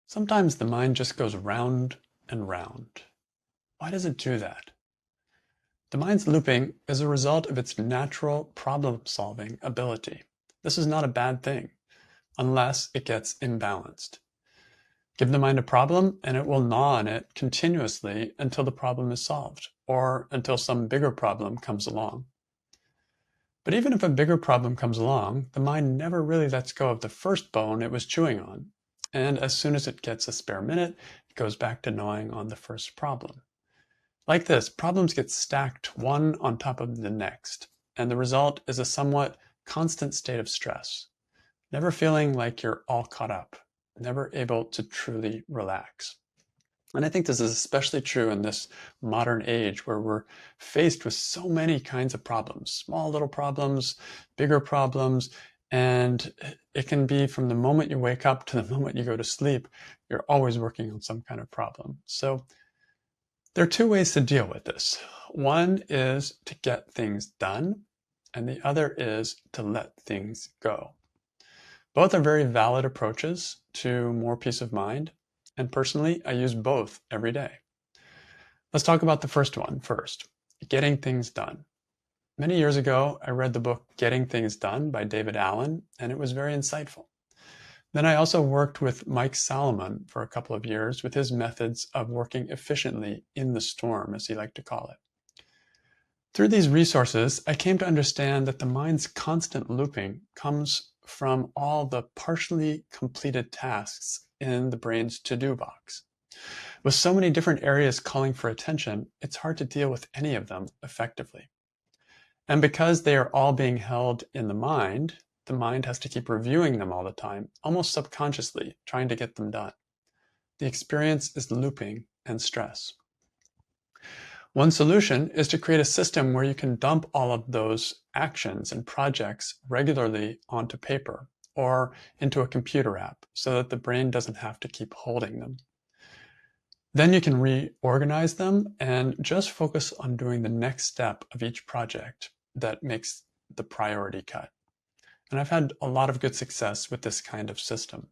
Sometimes the mind just goes round and round. Why does it do that? The mind's looping is a result of its natural problem-solving ability. This is not a bad thing, unless it gets imbalanced. Give the mind a problem and it will gnaw on it continuously until the problem is solved, or until some bigger problem comes along. But even if a bigger problem comes along, the mind never really lets go of the first bone it was chewing on. And as soon as it gets a spare minute, it goes back to gnawing on the first problem. Like this, problems get stacked one on top of the next, and the result is a somewhat constant state of stress, never feeling like you're all caught up, never able to truly relax. And I think this is especially true in this modern age where we're faced with so many kinds of problems, small little problems, bigger problems, and it can be from the moment you wake up to the moment you go to sleep, you're always working on some kind of problem. So there are two ways to deal with this. One is to get things done, and the other is to let things go. Both are very valid approaches to more peace of mind, and personally, I use both every day. Let's talk about the first one first, getting things done. Many years ago, I read the book Getting Things Done by David Allen, and it was very insightful. Then I also worked with Mike Solomon for a couple of years with his methods of working efficiently in the storm, as he liked to call it. Through these resources, I came to understand that the mind's constant looping comes from all the partially completed tasks in the brain's to-do box. With so many different areas calling for attention, it's hard to deal with any of them effectively. And because they are all being held in the mind has to keep reviewing them all the time, almost subconsciously, trying to get them done. The experience is looping and stress. One solution is to create a system where you can dump all of those actions and projects regularly onto paper or into a computer app so that the brain doesn't have to keep holding them. Then you can reorganize them and just focus on doing the next step of each project that makes the priority cut. And I've had a lot of good success with this kind of system.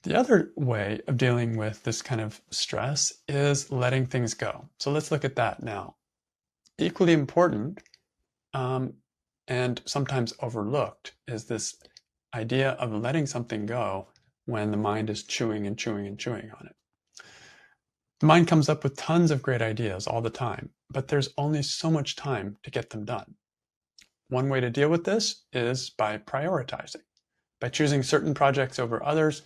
The other way of dealing with this kind of stress is letting things go. So let's look at that now. Equally important, and sometimes overlooked, is this idea of letting something go when the mind is chewing and chewing and chewing on it. The mind comes up with tons of great ideas all the time, but there's only so much time to get them done. One way to deal with this is by prioritizing. By choosing certain projects over others,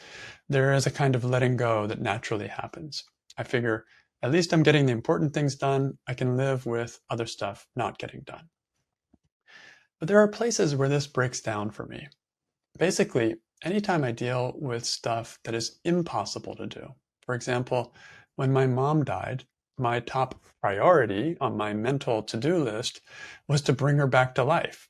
there is a kind of letting go that naturally happens. I figure, at least I'm getting the important things done. I can live with other stuff not getting done. But there are places where this breaks down for me. Basically, anytime I deal with stuff that is impossible to do. For example, when my mom died, my top priority on my mental to-do list was to bring her back to life.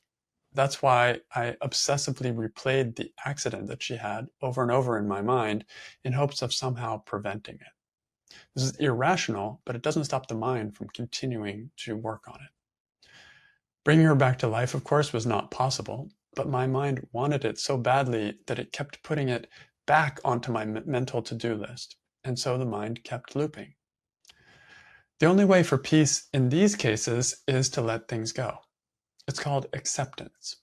That's why I obsessively replayed the accident that she had over and over in my mind in hopes of somehow preventing it. This is irrational, but it doesn't stop the mind from continuing to work on it. Bringing her back to life, of course, was not possible, but my mind wanted it so badly that it kept putting it back onto my mental to-do list, and so the mind kept looping. The only way for peace in these cases is to let things go. It's called acceptance.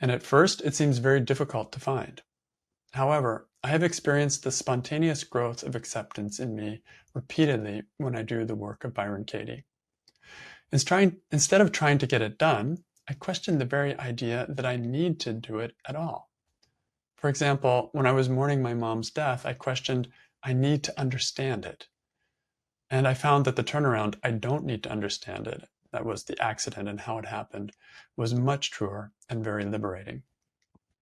And at first, it seems very difficult to find. However, I have experienced the spontaneous growth of acceptance in me repeatedly when I do the work of Byron Katie. Instead of trying to get it done, I question the very idea that I need to do it at all. For example, when I was mourning my mom's death, I questioned, I need to understand it. And I found that the turnaround, I don't need to understand it, that was the accident and how it happened, was much truer and very liberating.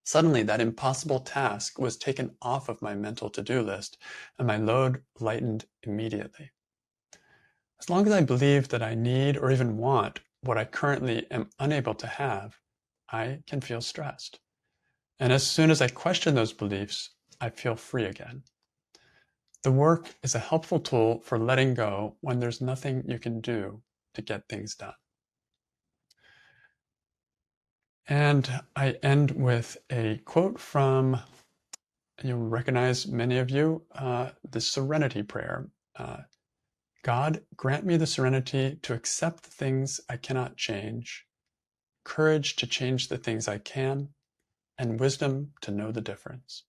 Suddenly, that impossible task was taken off of my mental to-do list, and my load lightened immediately. As long as I believe that I need or even want what I currently am unable to have, I can feel stressed. And as soon as I question those beliefs, I feel free again. The work is a helpful tool for letting go when there's nothing you can do to get things done. And I end with a quote from You'll recognize, many of you, the serenity prayer. God, grant me the serenity to accept the things I cannot change, courage to change the things I can, and wisdom to know the difference.